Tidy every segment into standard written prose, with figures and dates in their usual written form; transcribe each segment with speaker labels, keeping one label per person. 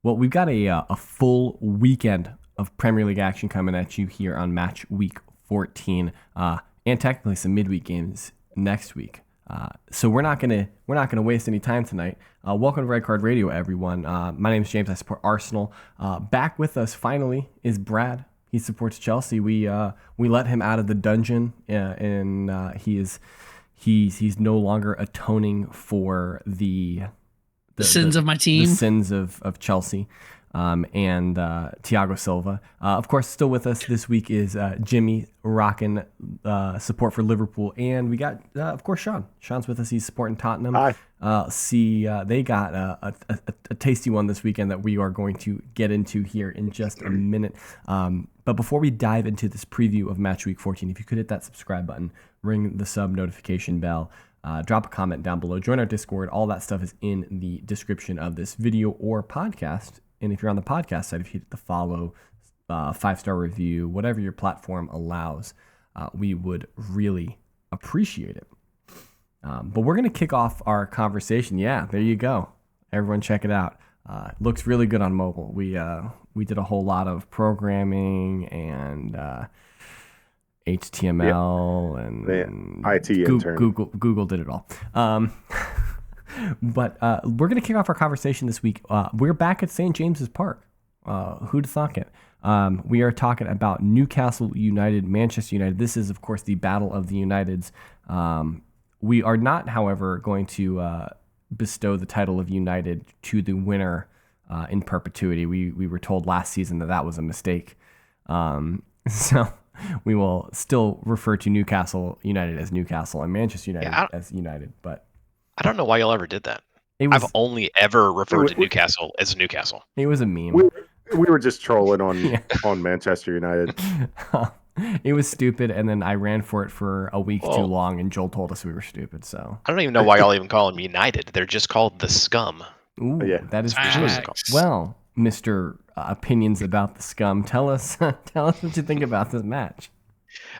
Speaker 1: Well, we've got a full weekend of Premier League action coming at you here on match week 14, and technically some midweek games next week. So we're not gonna waste any time tonight. Welcome to Red Card Radio, everyone. My name is James. I support Arsenal. Back with us finally is Brad. He supports Chelsea. We let him out of the dungeon, and he's no longer atoning for the
Speaker 2: sins of my team,
Speaker 1: the sins of Chelsea, and Thiago Silva. Of course, still with us this week is Jimmy rocking support for Liverpool, and we got of course Sean. Sean's with us. He's supporting Tottenham.
Speaker 3: Hi.
Speaker 1: They got a tasty one this weekend that we are going to get into here in just a minute. But before we dive into this preview of match week 14, if you could hit that subscribe button, ring the sub notification bell. Drop a comment down below. Join our Discord. All that stuff is in the description of this video or podcast. And if you're on the podcast side, if you hit the follow, 5-star review, whatever your platform allows, we would really appreciate it. But we're going to kick off our conversation. Yeah, there you go. Everyone check it out. It looks really good on mobile. We did a whole lot of programming and HTML and
Speaker 3: IT intern.
Speaker 1: Google did it all. But we're going to kick off our conversation this week. We're back at St. James's Park. Who'd have thought it? We are talking about Newcastle United, Manchester United. This is, of course, the Battle of the Uniteds. We are not, however, going to bestow the title of United to the winner in perpetuity. We were told last season that was a mistake. So we will still refer to Newcastle United as Newcastle and Manchester United as United. But
Speaker 4: I don't know why y'all ever did that. I've only ever referred to Newcastle as Newcastle.
Speaker 1: It was a meme.
Speaker 3: We were just trolling on Manchester United.
Speaker 1: It was stupid, and then I ran for it for a week too long, and Joel told us we were stupid. So
Speaker 4: I don't even know why y'all even call them United. They're just called the Scum.
Speaker 1: Ooh,
Speaker 3: Yeah.
Speaker 1: that is true. Well, Mr. Opinions about the Scum, tell us what you think about this match.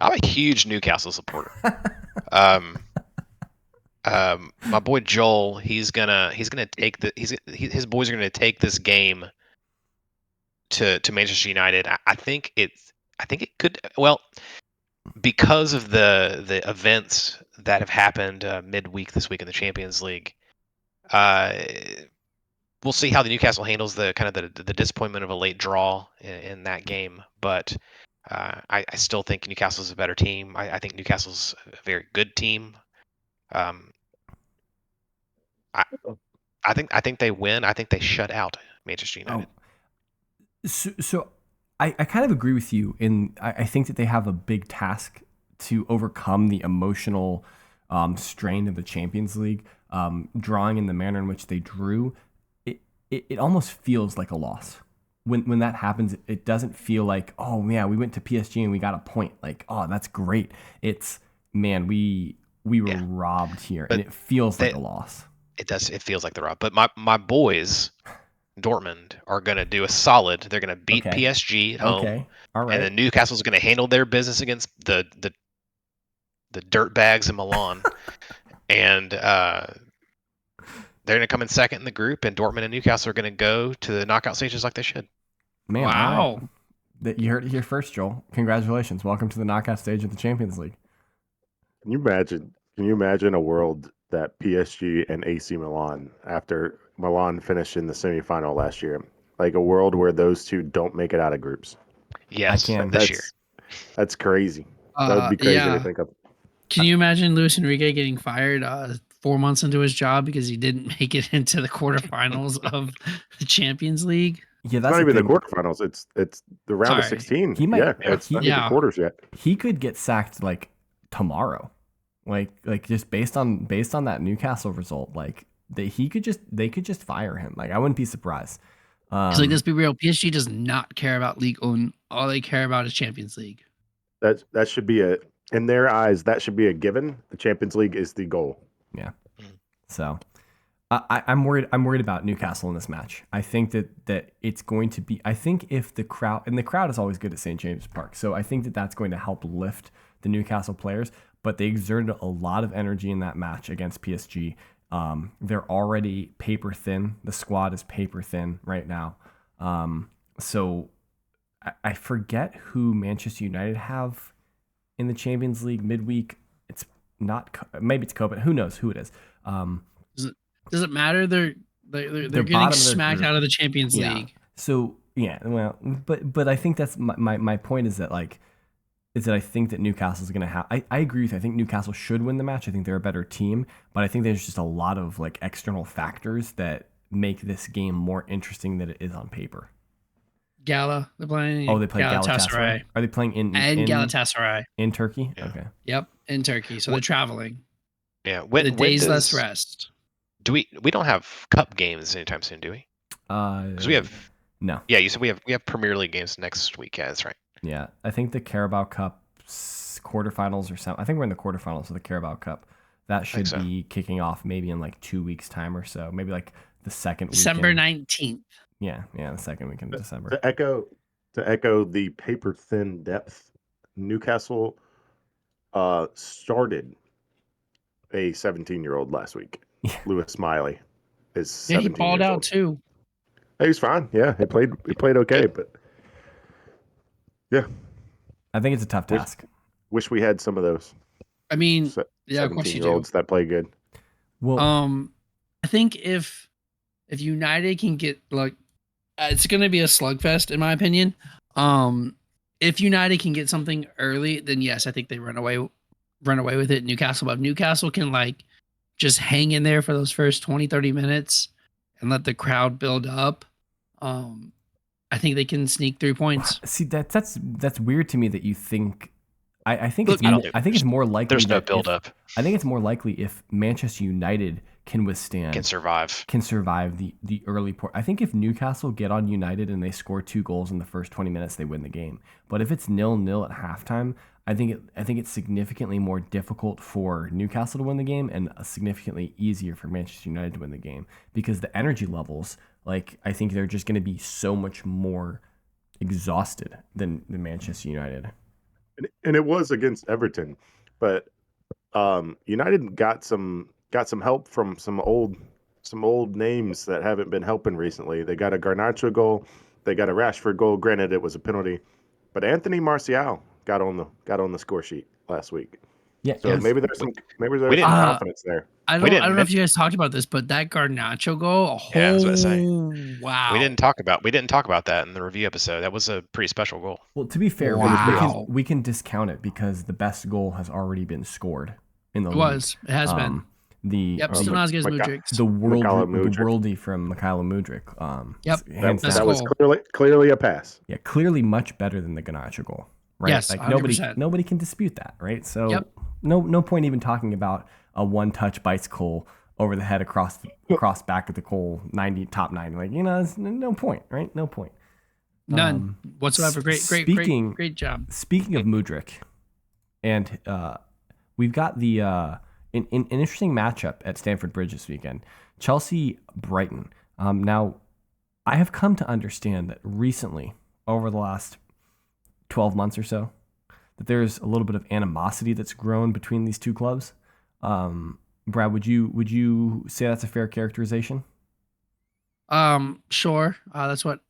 Speaker 4: I'm a huge Newcastle supporter. My boy Joel, he's gonna take his boys are gonna take this game to Manchester United. I think it could, well, because of the events that have happened midweek this week in the Champions League. We'll see how the Newcastle handles the kind of the disappointment of a late draw in that game, but I still think Newcastle's a better team. I think Newcastle's a very good team. I think they win. I think they shut out Manchester United.
Speaker 1: So I kind of agree with you. I think that they have a big task to overcome the emotional strain of the Champions League, drawing in the manner in which they drew. It almost feels like a loss. When that happens, it doesn't feel like, oh yeah, we went to PSG and we got a point. Like, oh, that's great. It's, man, we were robbed here, and it feels like a loss.
Speaker 4: It does. It feels like the rob. But my boys, Dortmund, are going to do a solid. They're going to beat PSG at home.
Speaker 1: Okay. All right.
Speaker 4: And then Newcastle's going to handle their business against the dirt bags in Milan, and they're going to come in second in the group. And Dortmund and Newcastle are going to go to the knockout stages like they should.
Speaker 1: Man,
Speaker 2: wow!
Speaker 1: Right. You heard it here first, Joel. Congratulations. Welcome to the knockout stage of the Champions League.
Speaker 3: Can you imagine a world that PSG and AC Milan, after Milan finished in the semifinal last year, like a world where those two don't make it out of groups?
Speaker 4: Yes, this year.
Speaker 3: That's crazy. That would be crazy to think of.
Speaker 2: Can you imagine Luis Enrique getting fired 4 months into his job because he didn't make it into the quarterfinals of the Champions League?
Speaker 1: Yeah, that's
Speaker 3: not even the quarterfinals. It's the round of 16.
Speaker 1: He might.
Speaker 3: It's not even the quarters yet.
Speaker 1: He could get sacked like tomorrow. Like just based on that Newcastle result, like they could just fire him. Like I wouldn't be surprised.
Speaker 2: Like, let's be real. PSG does not care about League One. All they care about is Champions League.
Speaker 3: That should be in their eyes. That should be a given. The Champions League is the goal.
Speaker 1: Yeah. So I'm worried about Newcastle in this match. I think that it's going to be. I think if the crowd is always good at St. James's Park, so I think that's going to help lift the Newcastle players. But they exerted a lot of energy in that match against PSG. They're already paper thin. The squad is paper thin right now. So I forget who Manchester United have in the Champions League midweek. It's not, maybe it's Copenhagen. Who knows who it is?
Speaker 2: Does it matter? They're
Speaker 1: bottom
Speaker 2: getting
Speaker 1: of their
Speaker 2: smacked
Speaker 1: group.
Speaker 2: out of the Champions
Speaker 1: Yeah.
Speaker 2: League.
Speaker 1: So yeah, well, but I think that's my point is that I think that Newcastle is going to have. I agree with you. I think Newcastle should win the match. I think they're a better team, but I think there's just a lot of external factors that make this game more interesting than it is on paper.
Speaker 2: They're playing.
Speaker 1: Oh, they play Galatasaray. Are they playing in
Speaker 2: Galatasaray
Speaker 1: in Turkey?
Speaker 4: Yeah.
Speaker 1: Okay.
Speaker 2: Yep, in Turkey. So they're traveling.
Speaker 4: Yeah.
Speaker 2: The days less rest.
Speaker 4: Do we don't have cup games anytime soon, do we? Because we have.
Speaker 1: No.
Speaker 4: Yeah, you said we have Premier League games next week. Yeah, that's right.
Speaker 1: Yeah, I think the Carabao Cup quarterfinals or something. I think we're in the quarterfinals of the Carabao Cup. That should be kicking off maybe in 2 weeks time or so. Maybe the second
Speaker 2: December 19th.
Speaker 1: Yeah, the second weekend of December.
Speaker 3: To echo the paper thin depth, Newcastle started a 17-year-old last week.
Speaker 1: Yeah.
Speaker 3: Lewis Smiley is
Speaker 2: Yeah, he balled out too.
Speaker 3: He's fine. Yeah, he played okay, but yeah,
Speaker 1: I think it's a tough task.
Speaker 3: Wish we had some of those.
Speaker 2: I mean, yeah, of course you do.
Speaker 3: 17-year-olds that play good.
Speaker 1: Well,
Speaker 2: I think if United can get it's going to be a slugfest in my opinion. If United can get something early, then yes, I think they run away with it. Newcastle, but if Newcastle can just hang in there for those first 20-30 minutes and let the crowd build up, I think they can sneak 3 points.
Speaker 1: See, that's weird to me that you think. I think
Speaker 2: Look,
Speaker 1: it's more likely.
Speaker 4: There's no build up.
Speaker 1: I think it's more likely if Manchester United can survive the early port. I think if Newcastle get on United and they score 2 goals in the first 20 minutes, they win the game. But if it's 0-0 at halftime, I think it's significantly more difficult for Newcastle to win the game and significantly easier for Manchester United to win the game because the energy levels, I think they're just going to be so much more exhausted than Manchester United.
Speaker 3: And it was against Everton, but United got some help from some old names that haven't been helping recently. They got a Garnacho goal, they got a Rashford goal. Granted, it was a penalty, but Anthony Martial got on the score sheet last week.
Speaker 1: Yeah,
Speaker 3: so maybe there's some confidence there.
Speaker 2: I don't know if you guys talked about this, but that Garnacho goal,
Speaker 4: I was about to say.
Speaker 2: Wow.
Speaker 4: We didn't talk about that in the review episode. That was a pretty special goal.
Speaker 1: Well, to be fair,
Speaker 2: wow.
Speaker 1: we can discount it because the best goal has already been scored in the league.
Speaker 2: It has been. Still not as good as Mudrik's.
Speaker 1: The worldie from Mykhailo Mudryk.
Speaker 3: That was clearly a pass.
Speaker 1: Yeah, clearly much better than the Garnacho goal. Right?
Speaker 2: Yes, 100%.
Speaker 1: Nobody can dispute that, right? So no point even talking about a one-touch bicycle over the head across back of the goal, top 90. There's no point, right? No point.
Speaker 2: None whatsoever. Great job.
Speaker 1: Speaking of Mudryk, and we've got the an interesting matchup at Stamford Bridge this weekend. Chelsea-Brighton. Now, I have come to understand that recently, over the last 12 months or so, that there's a little bit of animosity that's grown between these two clubs. Brad, would you say that's a fair characterization?
Speaker 2: Sure. That's what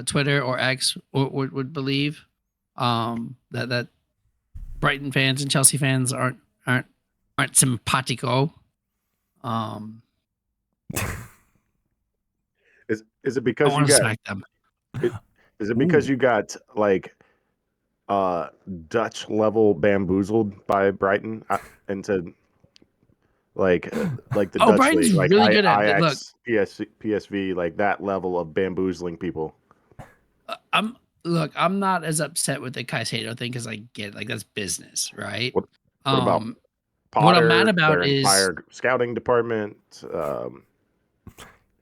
Speaker 2: Twitter or X would believe. That Brighton fans and Chelsea fans aren't simpatico.
Speaker 3: Is it because
Speaker 2: you got smack them?
Speaker 3: Is it because you got Dutch level bamboozled by Brighton into the Dutch
Speaker 2: Brighton's
Speaker 3: league,
Speaker 2: really good at it. Look,
Speaker 3: PSV, that level of bamboozling people.
Speaker 2: I'm not as upset with the Caicedo thing because I get that's business, right?
Speaker 3: What about Potter,
Speaker 2: what I'm mad about
Speaker 3: their
Speaker 2: is
Speaker 3: entire scouting department,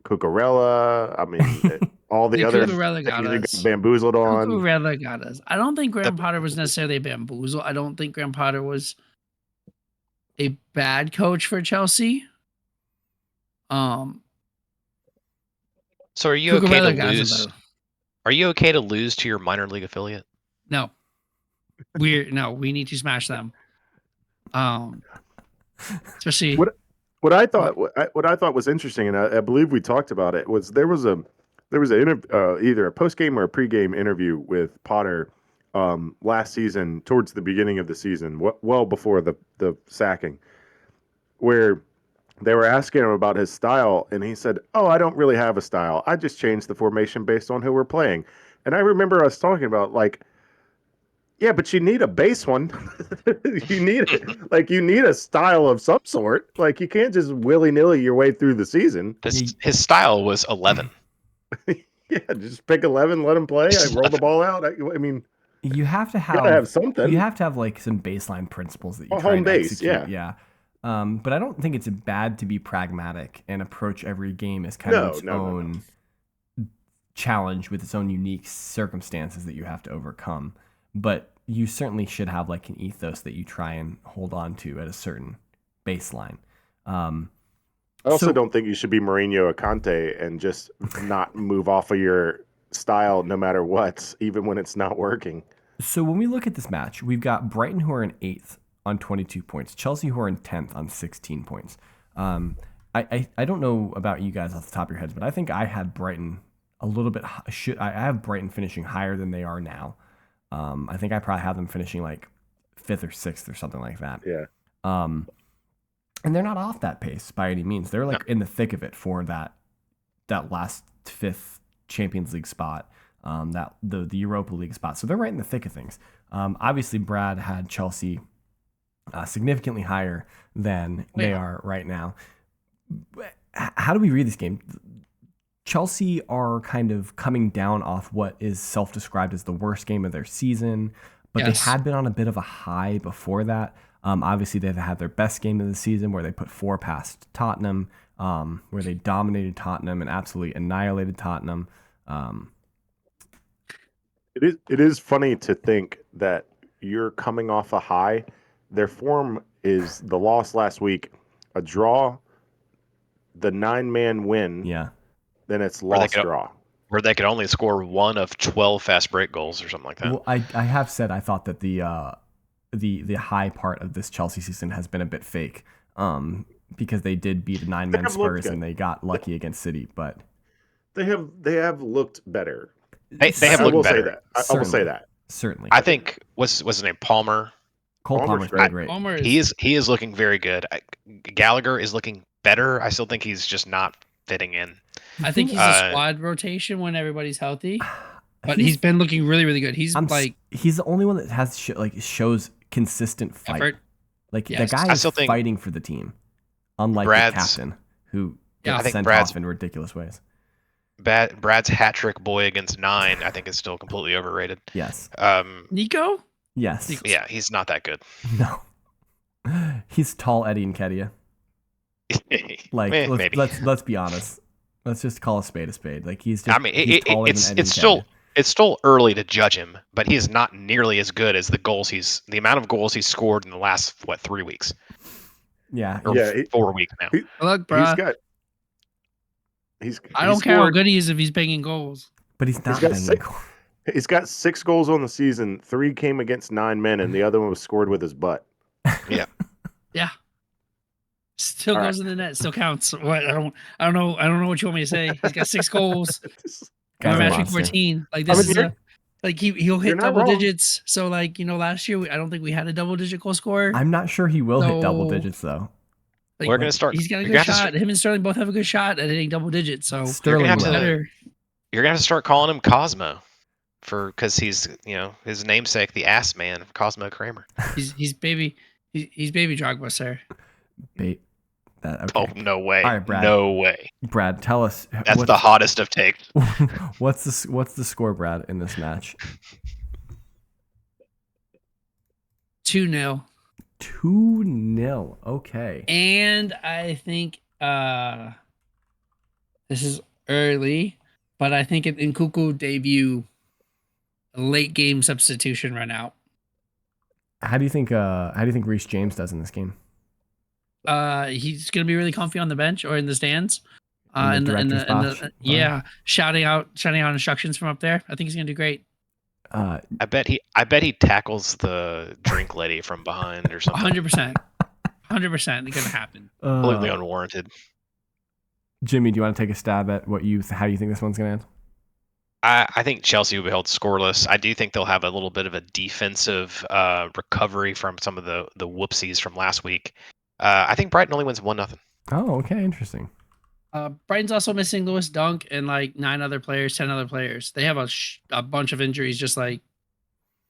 Speaker 3: Cucurella. I mean, all the other
Speaker 2: Cucurella got us
Speaker 3: bamboozled on.
Speaker 2: Cucurella got us. I don't think Graham Potter was necessarily bamboozled. I don't think Graham Potter was a bad coach for Chelsea.
Speaker 4: So are you okay to lose? Are you okay to lose to your minor league affiliate?
Speaker 2: No. We need to smash them. Especially
Speaker 3: What I thought was interesting, and I believe we talked about it, was there was either a post game or a pre-game interview with Potter last season, towards the beginning of the season, well before the sacking, where they were asking him about his style, and he said, "Oh, I don't really have a style. I just change the formation based on who we're playing." And I remember us talking about, like, yeah, but you need a base one. You need a style of some sort. Like, you can't just willy-nilly your way through the season.
Speaker 4: His style was 11.
Speaker 3: Yeah, just pick 11, let him play. I roll the ball out. I mean,
Speaker 1: You have to
Speaker 3: gotta have something.
Speaker 1: You have to have like some baseline principles that you
Speaker 3: A
Speaker 1: try
Speaker 3: home
Speaker 1: and
Speaker 3: base,
Speaker 1: execute.
Speaker 3: yeah.
Speaker 1: But I don't think it's bad to be pragmatic and approach every game as kind of its own challenge with its own unique circumstances that you have to overcome. But you certainly should have like an ethos that you try and hold on to at a certain baseline.
Speaker 3: I also don't think you should be Mourinho or Conte and just not move off of your style no matter what, even when it's not working.
Speaker 1: So when we look at this match, we've got Brighton, who are in 8th on 22 points, Chelsea, who are in 10th on 16 points. I don't know about you guys off the top of your heads, but I think I had Brighton a little bit. I have Brighton finishing higher than they are now. I think I probably have them finishing like 5th or 6th or something like that.
Speaker 3: Yeah.
Speaker 1: And they're not off that pace by any means. They're like in the thick of it for that last 5th Champions League spot, the Europa League spot. So they're right in the thick of things. Obviously, Brad had Chelsea significantly higher than they are right now. How do we read this game? Chelsea are kind of coming down off what is self-described as the worst game of their season, but they had been on a bit of a high before that. Obviously, they've had their best game of the season where they put 4 past Tottenham, where they dominated Tottenham and absolutely annihilated Tottenham.
Speaker 3: It is funny to think that you're coming off a high. Their form is the loss last week, a draw, the 9-man win.
Speaker 1: Yeah.
Speaker 3: Then it's loss draw.
Speaker 4: Where they could only score 1 of 12 fast break goals or something like that.
Speaker 1: Well, I have said I thought that the high part of this Chelsea season has been a bit fake, because they did beat a 9-man Spurs and they got lucky against City, but
Speaker 3: they have looked better.
Speaker 4: They have looked better.
Speaker 3: Say that. I will say that.
Speaker 1: Certainly.
Speaker 4: I think what's his name? Palmer.
Speaker 1: Cole Palmer's been great.
Speaker 4: He is looking very good. Gallagher is looking better. I still think he's just not fitting in.
Speaker 2: I think he's a squad rotation when everybody's healthy, but he's been looking really, really good. He's
Speaker 1: the only one that has shows consistent fight.
Speaker 2: Effort.
Speaker 1: Like the guy is fighting for the team, unlike the captain who gets sent off in ridiculous ways.
Speaker 4: Brad's hat-trick boy against 9, I think, is still completely overrated.
Speaker 1: Yes.
Speaker 2: Nico?
Speaker 1: Yes.
Speaker 4: Yeah, he's not that good.
Speaker 1: No. He's tall Eddie Nketiah. Like, let's be honest. Let's just call a spade a spade. Like, he's just. I mean,
Speaker 4: it's still early to judge him, but he is not nearly as good as the amount of goals he's scored in the last 3 weeks.
Speaker 1: Yeah.
Speaker 4: Or 4 weeks now.
Speaker 2: Look, bro. I don't care how good he is if he's banging goals.
Speaker 1: But he's not banging goals.
Speaker 3: He's got 6 goals on the season. 3 came against 9 men, and the other one was scored with his butt.
Speaker 4: Yeah.
Speaker 2: Yeah. Still goes in the net. Still counts. What? I don't know what you want me to say. He's got 6 goals. Match week 14. Like this is he'll hit double digits. So last year I don't think we had a double-digit goal scorer.
Speaker 1: I'm not sure he will hit double digits though.
Speaker 4: We're gonna start.
Speaker 2: He's got a good shot. Him and Sterling both have a good shot at hitting double digits. So
Speaker 4: you're gonna have to start calling him Cosmo, because he's his namesake, the ass man, Cosmo Kramer.
Speaker 2: He's baby Drogba, sir.
Speaker 1: Okay.
Speaker 4: Oh, no way.
Speaker 1: All right, Brad.
Speaker 4: No way.
Speaker 1: Brad, tell us.
Speaker 4: That's the hottest of takes.
Speaker 1: What's the score, Brad, in this match?
Speaker 2: 2-0.
Speaker 1: 2-0. Okay.
Speaker 2: And I think this is early, but I think in Nkunku debut, a late game substitution run out.
Speaker 1: How do you think Reece James does in this game?
Speaker 2: He's going to be really comfy on the bench or in the stands. Shouting out instructions from up there. I think he's going to do great.
Speaker 4: I bet he tackles the drink lady from behind or something.
Speaker 2: 100%. 100% going to happen.
Speaker 4: Completely unwarranted.
Speaker 1: Jimmy, do you want to take a stab at how you think this one's going to end?
Speaker 4: I think Chelsea will be held scoreless. I do think they'll have a little bit of a defensive recovery from some of the whoopsies from last week. I think Brighton only wins 1-0.
Speaker 1: Oh, okay, interesting.
Speaker 2: Brighton's also missing Lewis Dunk and like 10 other players. They have a bunch of injuries, just like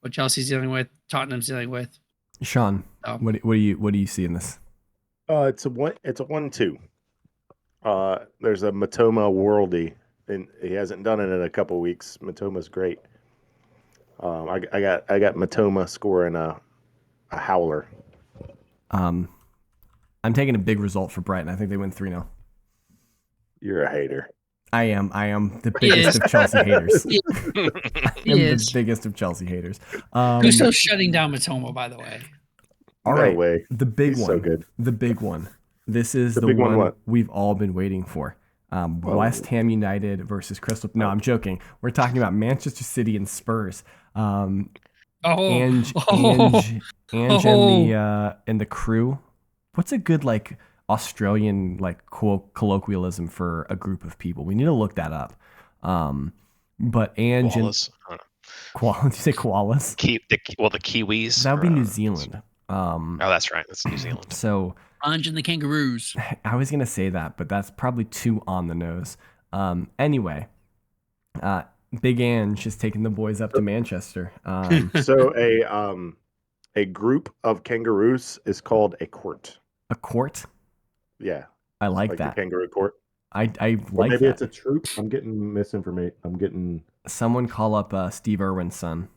Speaker 2: what Chelsea's dealing with, Tottenham's dealing with.
Speaker 1: Sean, what do you see in this?
Speaker 3: It's a 1-2. There's a Matoma worldie, and he hasn't done it in a couple weeks. Matoma's great. I got Matoma scoring a howler.
Speaker 1: I'm taking a big result for Brighton. I think they win 3-0.
Speaker 3: You're a hater.
Speaker 1: I am the biggest of Chelsea haters.
Speaker 2: He
Speaker 1: the biggest of Chelsea haters.
Speaker 2: Who's still shutting down Matoma, by the way?
Speaker 1: All
Speaker 3: no
Speaker 1: right,
Speaker 3: way.
Speaker 1: The big
Speaker 3: He's
Speaker 1: one.
Speaker 3: so good.
Speaker 1: The big one. This is the
Speaker 3: big
Speaker 1: one
Speaker 3: what?
Speaker 1: we've all been waiting for. West Ham United versus Crystal. No, I'm joking. We're talking about Manchester City and Spurs. Ange and the crew. What's a good like Australian like colloquialism for a group of people? We need to look that up. But Ange
Speaker 4: Koalas.
Speaker 1: Did you say koalas?
Speaker 4: The Kiwis.
Speaker 1: That would be New Zealand.
Speaker 4: Oh, that's right. That's New Zealand.
Speaker 1: So
Speaker 2: Ange and the Kangaroos.
Speaker 1: I was gonna say that, but that's probably too on the nose. Anyway, Big Ange is taking the boys up to Manchester.
Speaker 3: So a group of kangaroos is called a court.
Speaker 1: A court?
Speaker 3: Yeah,
Speaker 1: I like
Speaker 3: the
Speaker 1: that.
Speaker 3: kangaroo court.
Speaker 1: I
Speaker 3: Or
Speaker 1: like
Speaker 3: maybe
Speaker 1: that.
Speaker 3: it's a troop. I'm getting misinformation.
Speaker 1: Someone call up Steve Irwin's son.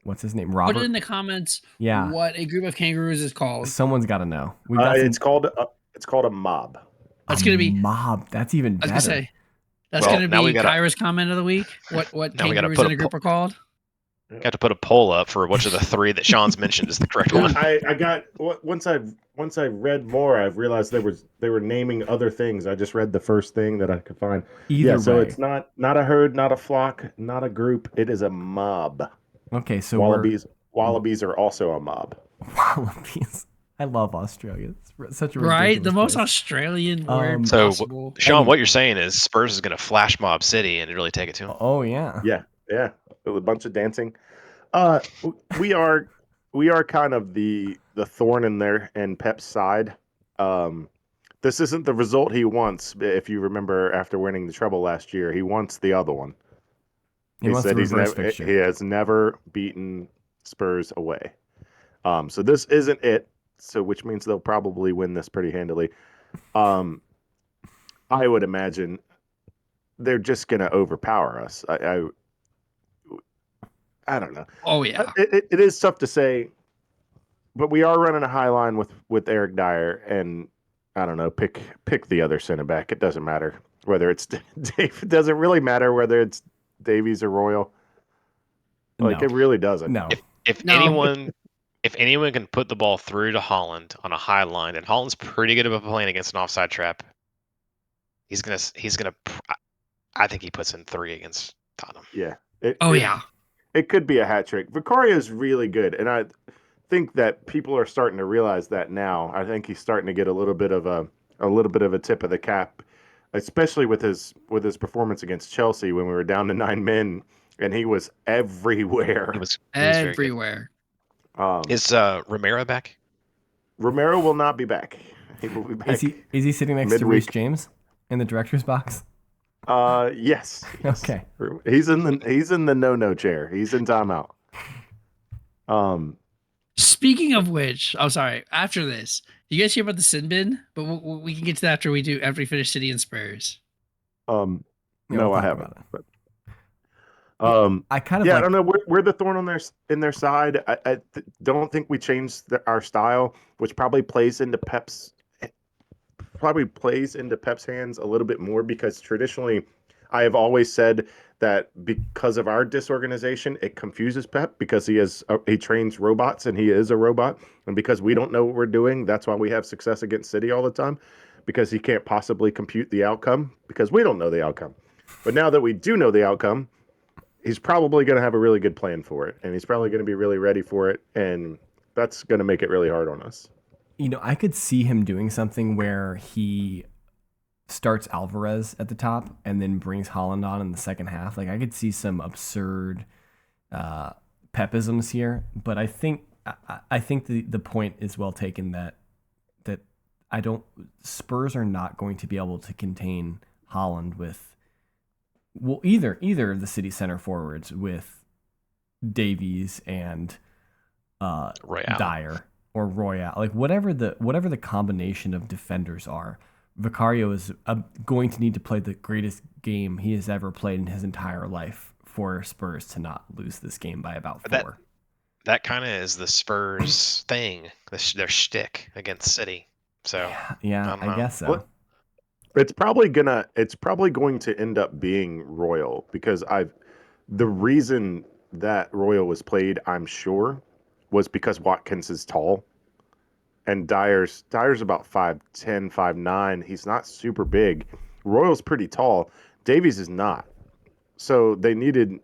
Speaker 1: What's his name? Robert.
Speaker 2: Put it in the comments.
Speaker 1: Yeah.
Speaker 2: What a group of kangaroos is called.
Speaker 1: Someone's got to know. We got
Speaker 3: It's called a mob.
Speaker 2: That's gonna be
Speaker 1: mob. That's even better.
Speaker 2: I was gonna say that's
Speaker 4: Well,
Speaker 2: gonna
Speaker 4: now
Speaker 2: be
Speaker 4: we gotta-
Speaker 2: Kyra's comment of the week. What
Speaker 4: Now we gotta
Speaker 2: kangaroos
Speaker 4: put
Speaker 2: in
Speaker 4: a
Speaker 2: a group are called?
Speaker 4: Got to put a poll up for which of the three that Sean's mentioned is the correct one.
Speaker 3: I got once I read more, I've realized they were naming other things. I just read the first thing that I could find.
Speaker 1: Either
Speaker 3: So
Speaker 1: way.
Speaker 3: it's not a herd, not a flock, not a group. It is a mob.
Speaker 1: Okay, so
Speaker 3: Wallabies are also a mob.
Speaker 1: Wallabies. I love Australia. It's such a
Speaker 2: Right?
Speaker 1: ridiculous
Speaker 2: The most
Speaker 1: place.
Speaker 2: Australian word
Speaker 4: So,
Speaker 2: possible.
Speaker 4: Sean, what you're saying is Spurs is going to flash mob City and really take it to them.
Speaker 1: Oh yeah.
Speaker 3: Yeah, with a bunch of dancing. We are kind of the thorn in Pep's side. This isn't the result he wants. If you remember, after winning the treble last year, he wants the other one.
Speaker 1: He wants the reverse
Speaker 3: he
Speaker 1: fixture.
Speaker 3: has never beaten Spurs away. So this isn't it. So which means they'll probably win this pretty handily. I would imagine they're just going to overpower us. I don't know.
Speaker 2: Oh yeah.
Speaker 3: It is tough to say, but we are running a high line with Eric Dyer, and I don't know. Pick the other center back. It doesn't matter whether it's Dave. It doesn't really matter whether it's Davies or Royal. Like
Speaker 1: No.
Speaker 3: it really doesn't.
Speaker 1: No.
Speaker 4: If
Speaker 2: No.
Speaker 4: anyone can put the ball through to Holland on a high line, and Holland's pretty good about playing against an offside trap, he's gonna. I think he puts in 3 against Tottenham.
Speaker 3: Yeah.
Speaker 2: Yeah.
Speaker 3: It could be a hat trick. Vicario is really good, and I think that people are starting to realize that now. I think he's starting to get a little bit of a tip of the cap, especially with his performance against Chelsea when we were down to 9 men, and he was everywhere.
Speaker 4: He was very good.
Speaker 2: Everywhere.
Speaker 4: Is Romero back?
Speaker 3: Romero will not be back. He will be back.
Speaker 1: Is he sitting next to
Speaker 3: midweek.
Speaker 1: Reece James in the director's box?
Speaker 3: Yes.
Speaker 1: Okay.
Speaker 3: He's in the no chair. He's in timeout.
Speaker 2: Speaking of which, sorry. After this, you guys hear about the sin bin? But we can get to that after we finish City and Spurs.
Speaker 1: Yeah,
Speaker 3: No,
Speaker 1: we'll
Speaker 3: I
Speaker 1: talk
Speaker 3: haven't.
Speaker 1: about
Speaker 3: But,
Speaker 1: I kind of
Speaker 3: I
Speaker 1: like,
Speaker 3: don't know. We're the thorn on their side. I don't think we changed our style, which probably plays into Pep's hands a little bit more, because traditionally I have always said that because of our disorganization, it confuses Pep, because he trains robots and he is a robot, and because we don't know what we're doing, that's why we have success against City all the time, because he can't possibly compute the outcome because we don't know the outcome. But now that we do know the outcome, he's probably going to have a really good plan for it, and he's probably going to be really ready for it, and that's going to make it really hard on us.
Speaker 1: I could see him doing something where he starts Alvarez at the top and then brings Holland on in the second half. Like I could see some absurd Pepisms here, but I think the point is well taken that Spurs are not going to be able to contain Holland with either of the City center forwards with Davies and
Speaker 4: Royale.
Speaker 1: Dyer or Royale, like whatever the combination of defenders are. Vicario is going to need to play the greatest game he has ever played in his entire life for Spurs to not lose this game by about 4.
Speaker 4: That kind of is the Spurs thing, their shtick against City. So
Speaker 1: yeah, I guess so.
Speaker 3: Well, it's probably going to end up being Royal because the reason that Royal was played, I'm sure, was because Watkins is tall. And Dyer's about 5'10", 5'9". He's not super big. Royal's pretty tall. Davies is not. So they needed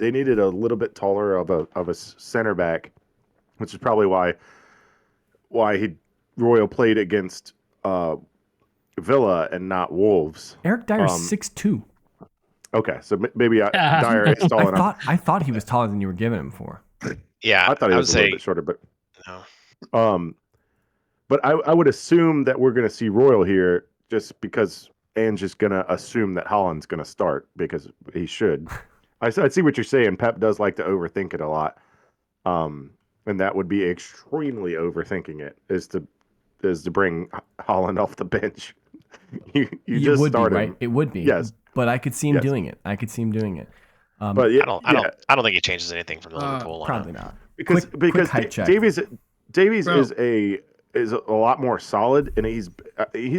Speaker 3: a little bit taller of a center back, which is probably why Royal played against Villa and not Wolves.
Speaker 1: Eric Dyer's 6'2".
Speaker 3: Okay, so maybe Dyer is tall enough.
Speaker 1: I thought he was taller than you were giving him for.
Speaker 4: Yeah,
Speaker 3: I thought he was a little bit shorter, but
Speaker 4: no.
Speaker 3: But I would assume that we're going to see Royal here just because Ange is going to assume that Holland's going to start because he should. I see what you're saying. Pep does like to overthink it a lot, and that would be extremely overthinking it. Is to bring Holland off the bench. you just
Speaker 1: would
Speaker 3: start
Speaker 1: be, right?
Speaker 3: him.
Speaker 1: It would be.
Speaker 3: Yes,
Speaker 1: but I could see him doing it.
Speaker 3: But yeah,
Speaker 4: I don't think it changes anything from the Liverpool lineup.
Speaker 1: Probably not.
Speaker 3: Because Davies is a lot more solid, and he's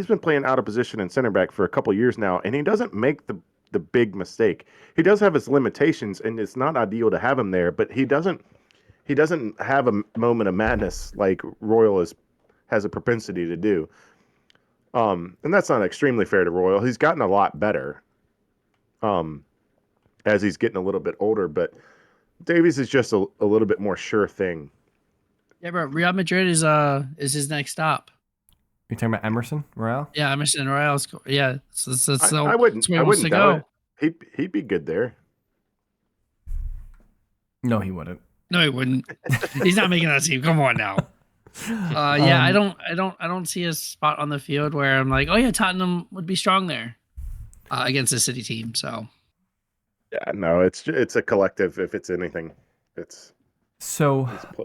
Speaker 3: been playing out of position in center back for a couple years now, and he doesn't make the big mistake. He does have his limitations, and it's not ideal to have him there, but he doesn't have a moment of madness like Royal has a propensity to do. And that's not extremely fair to Royal. He's gotten a lot better as he's getting a little bit older, but Davies is just a little bit more sure thing.
Speaker 2: Yeah, bro. Real Madrid is his next stop.
Speaker 1: You're talking about Emerson Royale?
Speaker 2: Yeah, Emerson Royale. Yeah,
Speaker 3: I wouldn't doubt it. He'd be good there.
Speaker 1: No, he wouldn't.
Speaker 2: No, he wouldn't. He's not making that team. Come on now. Yeah, I don't see a spot on the field where I'm like, oh yeah, Tottenham would be strong there against a City team. So
Speaker 3: yeah, no, it's a collective. If it's anything,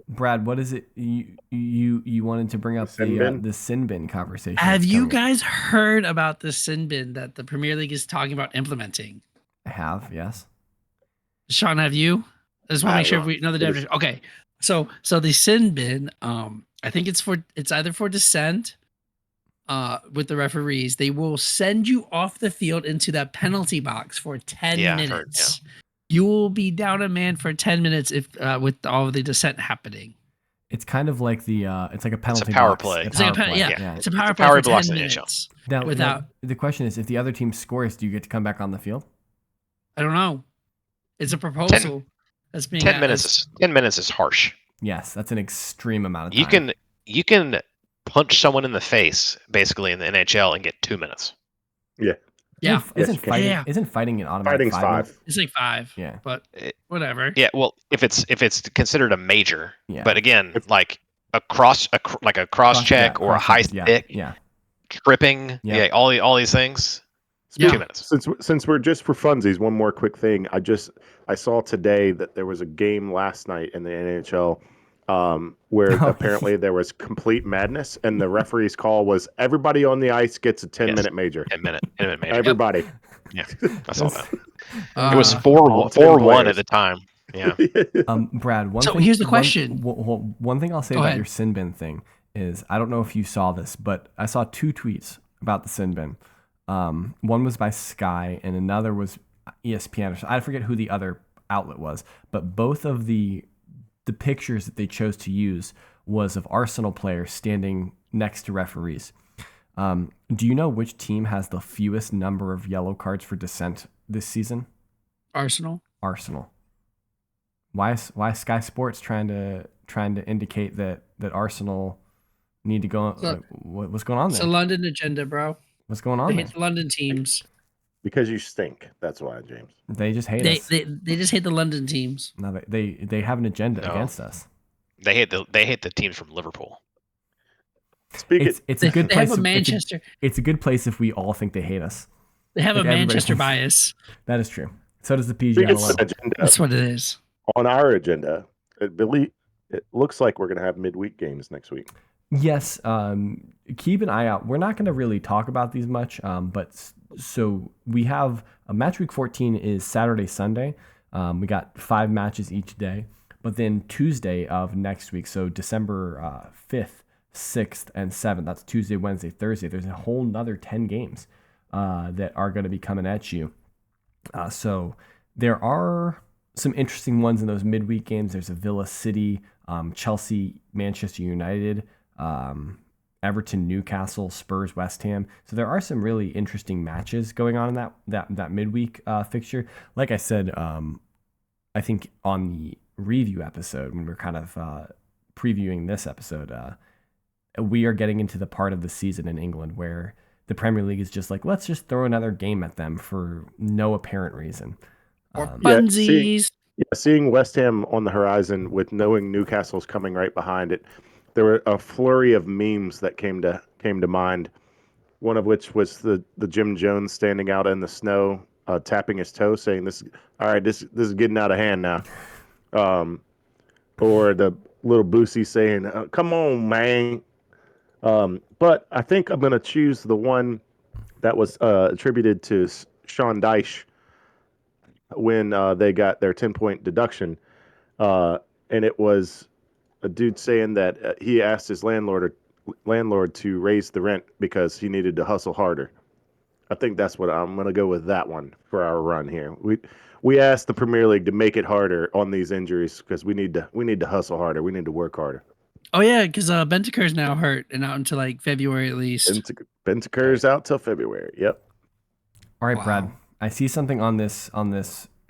Speaker 1: Brad, what is it you wanted to bring up the sin bin conversation?
Speaker 2: Have you guys heard about the sin bin that the Premier League is talking about implementing?
Speaker 1: I have, yes.
Speaker 2: Sean, have you? I just want to make sure we know the definition. Okay, so the sin bin, I think it's either for dissent, with the referees. They will send you off the field into that penalty box for 10 minutes. You will be down a man for 10 minutes if with all of the dissent happening.
Speaker 1: It's kind of like it's like a penalty.
Speaker 4: It's a power
Speaker 1: box.
Speaker 4: play.
Speaker 2: It's a power play for 10 minutes.
Speaker 1: Now, the question is, if the other team scores, do you get to come back on the field?
Speaker 2: I don't know. It's a proposal that's being
Speaker 4: 10 minutes. 10 minutes is harsh.
Speaker 1: Yes, that's an extreme amount of time.
Speaker 4: You can punch someone in the face basically in the NHL and get 2 minutes.
Speaker 3: Yeah.
Speaker 2: Yeah.
Speaker 1: Isn't fighting an automatic?
Speaker 3: Fighting's 5.
Speaker 2: It's like 5.
Speaker 1: Yeah.
Speaker 2: But whatever.
Speaker 4: Yeah. Well, if it's considered a major, but again, like a cross check or a high stick, tripping, all these things. 2 minutes.
Speaker 3: Since we're just for funsies, one more quick thing. I saw today that there was a game last night in the NHL where apparently there was complete madness, and the referee's call was everybody on the ice gets a 10-minute major.
Speaker 4: 10-minute major.
Speaker 3: Everybody.
Speaker 4: Yeah, I saw that. It was 4-1 at the time. Yeah.
Speaker 1: Brad,
Speaker 2: here's the question.
Speaker 1: One thing I'll say about your sin bin thing is, I don't know if you saw this, but I saw 2 tweets about the sin bin. One was by Sky and another was ESPN. I forget who the other outlet was, but both of the pictures that they chose to use was of Arsenal players standing next to referees. Do you know which team has the fewest number of yellow cards for dissent this season?
Speaker 2: Arsenal.
Speaker 1: Why is Sky Sports trying to indicate that Arsenal need to go.
Speaker 2: So-
Speaker 1: What's going on
Speaker 2: It's
Speaker 1: there?
Speaker 2: a London agenda, bro.
Speaker 1: What's going
Speaker 2: They
Speaker 1: on there?
Speaker 2: hate the London teams.
Speaker 3: Because you stink. That's why, James.
Speaker 1: They just hate
Speaker 2: They,
Speaker 1: us.
Speaker 2: they just hate the London teams.
Speaker 1: No, they have an agenda
Speaker 4: No.
Speaker 1: against us.
Speaker 4: They hate the teams from Liverpool.
Speaker 3: Speaking.
Speaker 1: It's a good
Speaker 2: They
Speaker 1: place.
Speaker 2: have a Manchester.
Speaker 1: It's a good place if we all think they hate us.
Speaker 2: They have
Speaker 1: Like
Speaker 2: a
Speaker 1: everybody
Speaker 2: Manchester
Speaker 1: thinks-
Speaker 2: bias.
Speaker 1: That is true. So does the
Speaker 3: Speaking of
Speaker 1: PGMOL.
Speaker 3: agenda,
Speaker 2: That's what it is.
Speaker 3: on our agenda, it looks like we're going to have midweek games next week.
Speaker 1: Yes, keep an eye out. We're not going to really talk about these much, but so we have a match week 14 is Saturday, Sunday. We got 5 matches each day, but then Tuesday of next week, so December 5th, 6th, and 7th, that's Tuesday, Wednesday, Thursday. There's a whole nother 10 games that are going to be coming at you. So there are some interesting ones in those midweek games. There's a Villa City, Chelsea, Manchester United, Everton, Newcastle, Spurs, West Ham. So there are some really interesting matches going on in that midweek fixture. Like I said, I think on the review episode when we're kind of previewing this episode, we are getting into the part of the season in England where the Premier League is just like, let's just throw another game at them for no apparent reason.
Speaker 2: Or
Speaker 3: Yeah,
Speaker 2: funsies.
Speaker 3: Seeing West Ham on the horizon with knowing Newcastle's coming right behind it, there were a flurry of memes that came to mind. One of which was the Jim Jones standing out in the snow, tapping his toe, saying, "This is getting out of hand now," or the little Boosie saying, "Come on, man." But I think I'm going to choose the one that was attributed to Sean Dyche when they got their 10-point deduction. And it was a dude saying that he asked his landlord to raise the rent because he needed to hustle harder. I think that's what I'm going to go with that one for our run here. We asked the Premier League to make it harder on these injuries because we need to hustle harder. We need to work harder.
Speaker 2: Oh yeah, because Bentancur's now hurt and out until like February at least.
Speaker 3: Bentancur's out till February. Yep.
Speaker 1: All right,
Speaker 2: Wow.
Speaker 1: Brad. I see something on this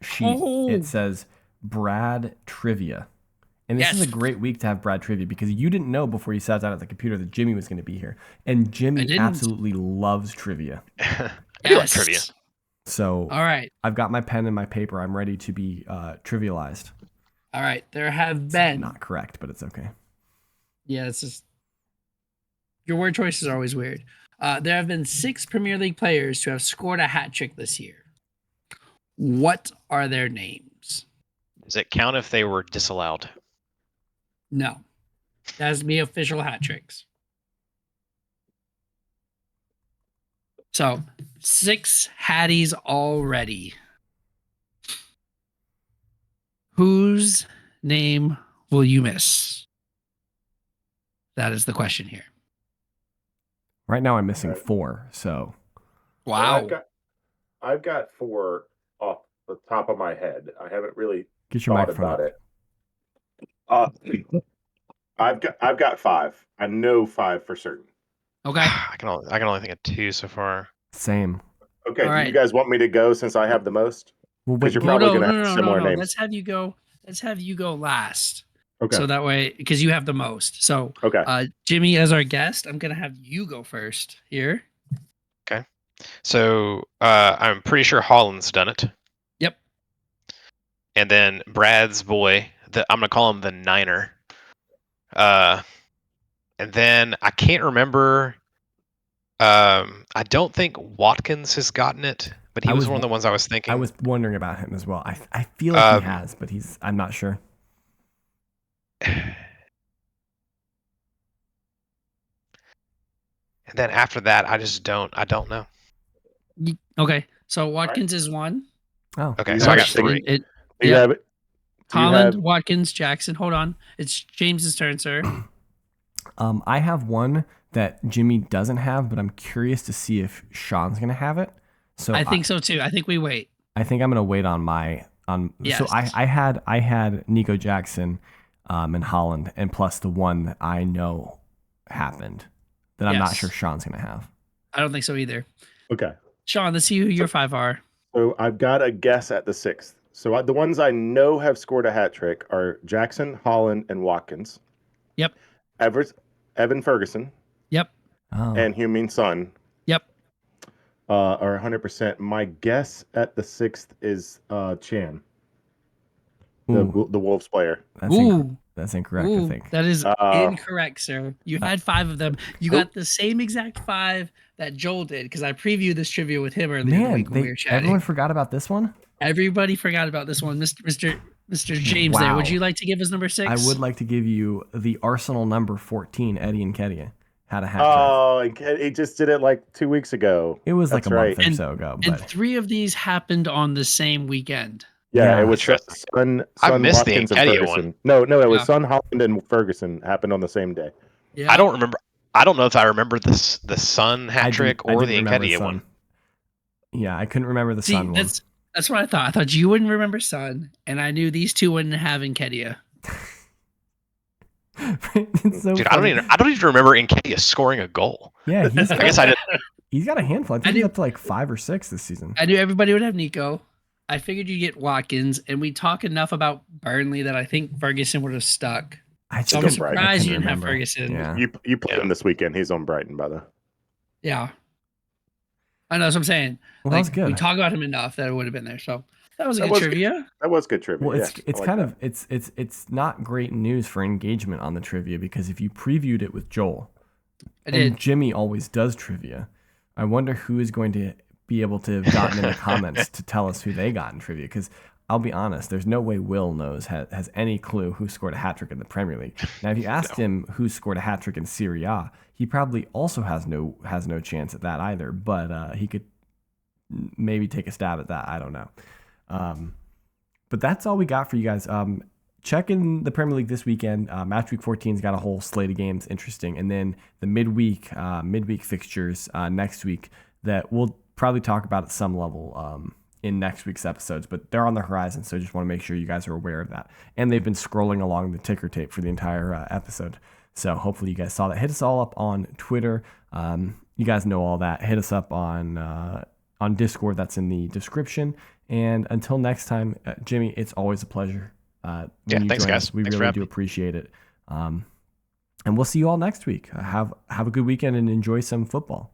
Speaker 1: sheet.
Speaker 2: Oh.
Speaker 1: It says Brad Trivia. And this is a
Speaker 2: Yes.
Speaker 1: great week to have Brad Trivia because you didn't know before you sat down at the computer that Jimmy was going to be here. And
Speaker 2: I
Speaker 1: Jimmy
Speaker 2: didn't.
Speaker 1: absolutely loves trivia.
Speaker 4: I do like trivia.
Speaker 1: So
Speaker 2: All right.
Speaker 1: I've got my pen and my paper. I'm ready to be trivialized.
Speaker 2: All right. There have been.
Speaker 1: Not correct, but it's okay.
Speaker 2: Yeah, it's just your word choices are always weird. There have been 6 Premier League players who have scored a hat trick this year. What are their names?
Speaker 4: Does it count if they were disallowed?
Speaker 2: No, that has to be official hat tricks. So 6 Hatties already. Whose name will you miss? That is the question here.
Speaker 1: Right now I'm missing 4. So
Speaker 2: Wow.
Speaker 3: I've got 4 off the top of my head. I haven't really
Speaker 1: get your
Speaker 3: thought
Speaker 1: microphone
Speaker 3: about
Speaker 1: up.
Speaker 3: it. I've got 5. I know 5 for certain.
Speaker 2: Okay.
Speaker 4: I can only think of 2 so far.
Speaker 1: Same.
Speaker 3: Okay,
Speaker 2: All
Speaker 3: do
Speaker 2: right.
Speaker 3: you guys want me to go since I have the most?
Speaker 1: Well,
Speaker 3: Because
Speaker 1: wait,
Speaker 3: you're
Speaker 2: Well,
Speaker 3: probably
Speaker 2: no,
Speaker 3: going to
Speaker 2: no,
Speaker 3: have
Speaker 2: no,
Speaker 3: similar
Speaker 2: no, no.
Speaker 3: names.
Speaker 2: Let's have you go. Let's have you go last.
Speaker 3: Okay.
Speaker 2: So that way, because you have the most. So,
Speaker 3: Okay.
Speaker 2: Jimmy, as our guest, I'm gonna have you go first here.
Speaker 4: So I'm pretty sure Holland's done it.
Speaker 2: Yep.
Speaker 4: And then Brad's boy, I'm gonna call him the Niner. And then I can't remember. I don't think Watkins has gotten it, but he
Speaker 1: I
Speaker 4: was
Speaker 1: was
Speaker 4: one of the ones I was thinking.
Speaker 1: I was wondering about him as well. I feel like he
Speaker 4: Um,
Speaker 1: has, but I'm not sure.
Speaker 4: And then after that, I don't know.
Speaker 2: Okay. So Watkins is one.
Speaker 1: Oh,
Speaker 4: Okay,
Speaker 3: You
Speaker 4: so I
Speaker 3: have
Speaker 4: got
Speaker 3: it.
Speaker 4: 3.
Speaker 2: It,
Speaker 3: Do you
Speaker 2: Yep.
Speaker 3: have it? Do you
Speaker 2: Holland,
Speaker 3: have-
Speaker 2: Watkins, Jackson. Hold on. It's James's turn, sir.
Speaker 1: I have one that Jimmy doesn't have, but I'm curious to see if Sean's gonna have it. So
Speaker 2: I think so too. I think we wait.
Speaker 1: I think I'm gonna wait on my on.
Speaker 2: Yes.
Speaker 1: So I had Nico Jackson, and Holland, and plus the one that I know happened that I'm not
Speaker 2: Yes.
Speaker 1: sure Sean's gonna have.
Speaker 2: I don't think so either.
Speaker 3: Okay.
Speaker 2: Sean, let's see who your 5 are.
Speaker 3: So I've got a guess at the 6th. So the ones I know have scored a hat trick are Jackson, Holland, and Watkins.
Speaker 2: Yep.
Speaker 3: Evan Ferguson
Speaker 2: Yep.
Speaker 1: Oh.
Speaker 3: and Heung-min Son
Speaker 2: Yep.
Speaker 3: are 100%. My guess at the 6th is Chan, the
Speaker 1: Ooh,
Speaker 3: Wolves player.
Speaker 1: That's incorrect, I think.
Speaker 2: That is
Speaker 3: Uh,
Speaker 2: incorrect, sir. You had 5 of them. You got the same exact 5 that Joel did because I previewed this trivia with him earlier in the week when we were chatting.
Speaker 1: Everyone forgot about this one?
Speaker 2: Everybody forgot about this one. Mr. James there. Would
Speaker 1: Wow.
Speaker 2: you like to give us number 6?
Speaker 1: I would like to give you the Arsenal number 14, Eddie Nketiah. Had a hat trick.
Speaker 3: Oh, and he just did it like 2 weeks ago.
Speaker 1: It was like
Speaker 3: That's
Speaker 1: a month
Speaker 3: right.
Speaker 1: or so ago.
Speaker 2: And
Speaker 1: But
Speaker 2: 3 of these happened on the same weekend.
Speaker 3: Yeah,
Speaker 1: Yeah.
Speaker 3: it was Son,
Speaker 4: I missed the
Speaker 3: Watkins, and
Speaker 4: Nketiah
Speaker 3: Ferguson.
Speaker 4: one.
Speaker 3: No, it was
Speaker 2: Yeah.
Speaker 3: Son, Holland, and Ferguson happened on the same day.
Speaker 2: Yeah.
Speaker 4: I don't remember. I don't know if I remember the Son hat trick or the Nketiah one.
Speaker 1: Yeah, I couldn't remember the
Speaker 2: See,
Speaker 1: Sun one.
Speaker 2: that's what I thought. I thought you wouldn't remember Son, and I knew these 2 wouldn't have Nketiah.
Speaker 1: It's so
Speaker 4: Dude,
Speaker 1: funny.
Speaker 4: I don't even remember Nketiah scoring a goal.
Speaker 1: Yeah,
Speaker 4: I guess I did.
Speaker 1: he's got a handful. I think he's up to like 5 or 6 this season.
Speaker 2: I knew everybody would have Nico. I figured you'd get Watkins, and we talk enough about Burnley that I think Ferguson would have stuck. So I'm surprised you didn't have Ferguson.
Speaker 1: Yeah.
Speaker 3: You played him this weekend. He's on Brighton, by the way.
Speaker 2: Yeah. I know that's what I'm saying.
Speaker 1: Well, that was good.
Speaker 2: We talk about him enough that it would have been there. So that was a good trivia.
Speaker 3: That was good trivia.
Speaker 1: Well,
Speaker 3: yes,
Speaker 1: it's
Speaker 3: I like
Speaker 1: kind
Speaker 3: that.
Speaker 1: of it's not great news for engagement on the trivia because if you previewed it with Joel, and Jimmy always does trivia, I wonder who is going to be able to have gotten in the comments to tell us who they got in trivia. Because I'll be honest, there's no way Will has any clue who scored a hat trick in the Premier League. Now, if you asked him who scored a hat trick in Serie A, he probably also has no chance at that either. But he could maybe take a stab at that. I don't know. But that's all we got for you guys. Check in the Premier League this weekend. Match week 14's got a whole slate of games, interesting, and then the midweek fixtures next week that we'll probably talk about at some level in next week's episodes. But they're on the horizon, so just want to make sure you guys are aware of that. And they've been scrolling along the ticker tape for the entire episode. So hopefully you guys saw that. Hit us all up on Twitter. You guys know all that. Hit us up on Discord. That's in the description. And until next time, Jimmy, it's always a pleasure.
Speaker 4: Thanks, guys.
Speaker 1: We really do appreciate it. And we'll see you all next week. Have a good weekend and enjoy some football.